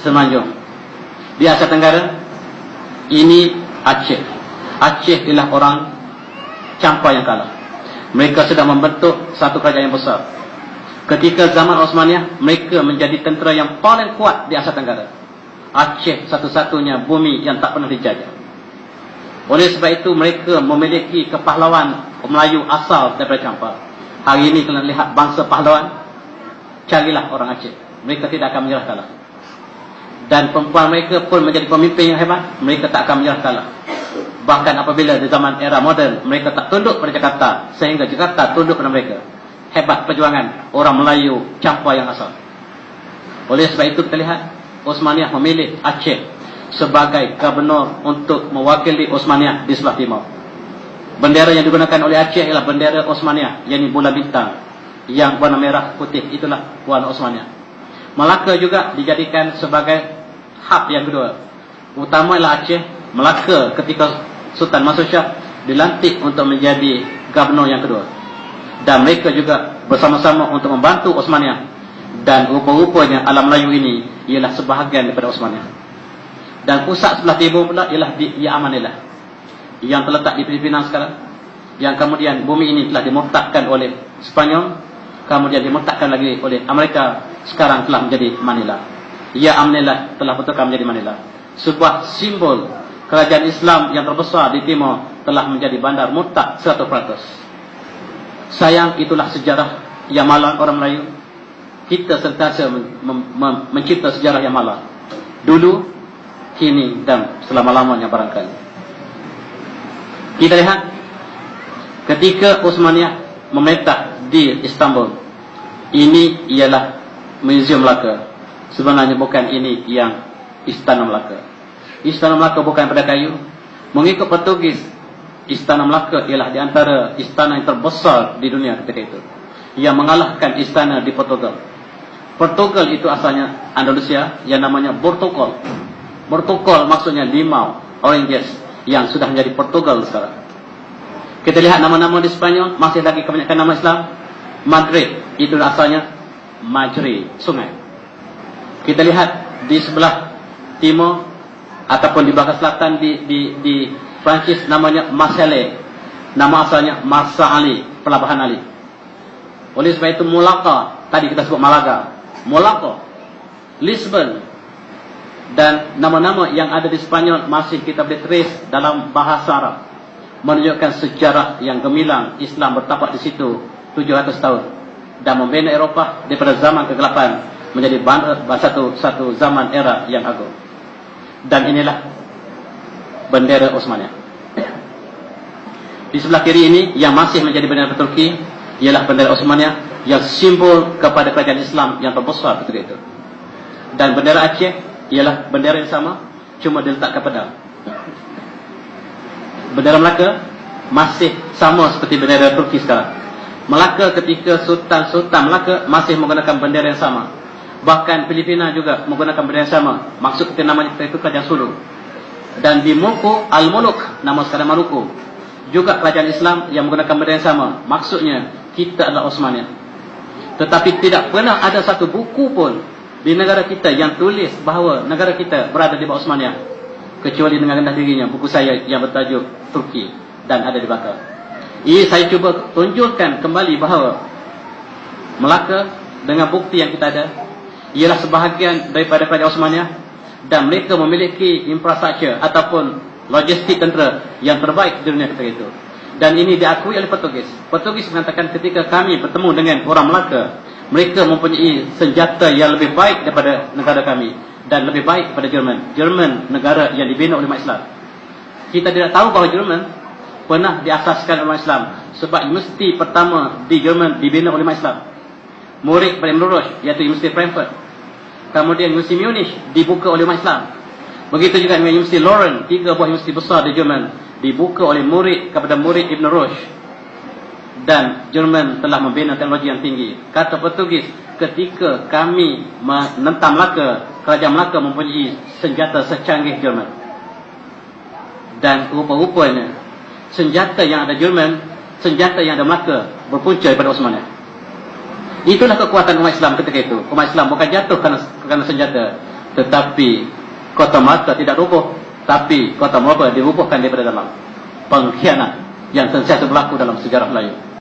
Semenanjung. Di Asia Tenggara, ini Aceh. Aceh ialah orang Campa yang kalah. Mereka sedang membentuk satu kerajaan yang besar. Ketika zaman Osmaniyah, mereka menjadi tentera yang paling kuat di Asia Tenggara. Aceh satu-satunya bumi yang tak pernah dijajah. Oleh sebab itu, mereka memiliki kepahlawan Melayu asal daripada Campa. Hari ini kalian lihat bangsa pahlawan, carilah orang Aceh. Mereka tidak akan menyerah kalah. Dan perempuan mereka pun menjadi pemimpin yang hebat. Mereka tak akan menyerah kalah. Bahkan apabila di zaman era moden, mereka tak tunduk pada Jakarta, sehingga Jakarta tunduk pada mereka. Hebat perjuangan orang Melayu Campa yang asal. Oleh sebab itu kita lihat Osmaniyah memilih Aceh sebagai gubernur untuk mewakili Osmaniyah di sebelah timur. Bendera yang digunakan oleh Aceh ialah bendera Osmaniyah, yakni bulan bintang yang warna merah putih, itulah warna Osmaniyah. Melaka juga dijadikan sebagai hub yang kedua. Utama ialah Aceh. Melaka ketika Sultan Mansur Shah dilantik untuk menjadi gubernur yang kedua. Dan mereka juga bersama-sama untuk membantu Osmaniyah. Dan rupa-rupanya alam Melayu ini ialah sebahagian daripada Osmaniyah. Dan pusat sebelah timur pula ialah di Amanillah, yang terletak di Filipina sekarang, yang kemudian bumi ini telah dimurtadkan oleh Spanyol, kemudian dimurtadkan lagi oleh Amerika, sekarang telah menjadi Manila. Ya Amanillah telah betulkan menjadi Manila. Sebuah simbol kerajaan Islam yang terbesar di timur telah menjadi bandar murtad 100%. Sayang, itulah sejarah yang malang orang Melayu. Kita sentiasa mencipta sejarah yang malang, dulu, kini dan selama-lamanya barangkali. Kita lihat ketika Osmaniyah memerintah di Istanbul, ini ialah Museum Melaka. Sebenarnya bukan ini yang Istana Melaka. Istana Melaka bukan pada kayu. Mengikut Portugis, Istana Melaka ialah di antara istana yang terbesar di dunia ketika itu, yang mengalahkan istana di Portugal. Portugal itu asalnya Andalusia, yang namanya Portugal. Portugal maksudnya limau, oranges, yang sudah menjadi Portugal sekarang. Kita lihat nama-nama di Spanyol, masih lagi kebanyakan nama Islam. Madrid, itu asalnya Majri, sungai. Kita lihat di sebelah timur ataupun di belakang selatan di Prancis, namanya Marseille. Nama asalnya Marsa Ali, Pelabuhan Ali. Oleh sebab itu Malacca, tadi kita sebut Malaga, Malacca, Lisbon, dan nama-nama yang ada di Spanyol masih kita boleh trace dalam bahasa Arab, menunjukkan sejarah yang gemilang. Islam bertapak di situ 700 tahun dan membina Eropah daripada zaman kegelapan menjadi satu zaman era yang agung. Dan inilah bendera Osmaniyah. Di sebelah kiri ini yang masih menjadi bendera Turki ialah bendera Osmaniyah, yang simbol kepada kerajaan Islam yang terbesar ketika itu. Dan bendera Aceh ialah bendera yang sama, cuma diletakkan pedang. Bendera Melaka masih sama seperti bendera Turki sekarang. Melaka ketika Sultan Melaka masih menggunakan bendera yang sama. Bahkan Filipina juga menggunakan bendera yang sama. Maksud kita namanya itu kerajaan Sulu. Dan di Maluku, Al-Muluk, nama sekarang Maluku, juga kerajaan Islam yang menggunakan bendera yang sama. Maksudnya kita adalah Osmaniyah. Tetapi tidak pernah ada satu buku pun di negara kita yang tulis bahawa negara kita berada di bawah Osmaniyah, kecuali dengan rendah dirinya buku saya yang bertajuk Turki dan ada di belakang. Ini saya cuba tunjukkan kembali bahawa Melaka dengan bukti yang kita ada ialah sebahagian daripada kerajaan Osmaniyah, dan mereka memiliki infrastruktur ataupun logistik tentera yang terbaik di dunia ketika itu. Dan ini diakui oleh Portugis. Portugis mengatakan ketika kami bertemu dengan orang Melaka, mereka mempunyai senjata yang lebih baik daripada negara kami dan lebih baik daripada Jerman. Jerman negara yang dibina oleh umat Islam. Kita tidak tahu bahawa Jerman pernah diasaskan oleh umat Islam, sebab universiti pertama di Jerman dibina oleh umat Islam. Murid paling menerus iaitu Universiti Frankfurt. Kemudian Universiti Munich dibuka oleh umat Islam. Begitu juga dengan Universiti Leuven, 3 buah universiti besar di Jerman dibuka oleh murid kepada murid Ibn Rushd. Dan Jerman telah membina teknologi yang tinggi. Kata Portugis, ketika kami menentang Melaka, kerajaan Melaka mempunyai senjata secanggih Jerman. Dan rupa-rupanya senjata yang ada Jerman, senjata yang ada Melaka berpunca daripada Osmaniyah. Itulah kekuatan umat Islam ketika itu. Umat Islam bukan jatuh kerana senjata, tetapi Kota Melaka tidak rubuh, tapi Kota Melaka dirubuhkan daripada dalam. Pengkhianat yang sentiasa berlaku dalam sejarah Melayu.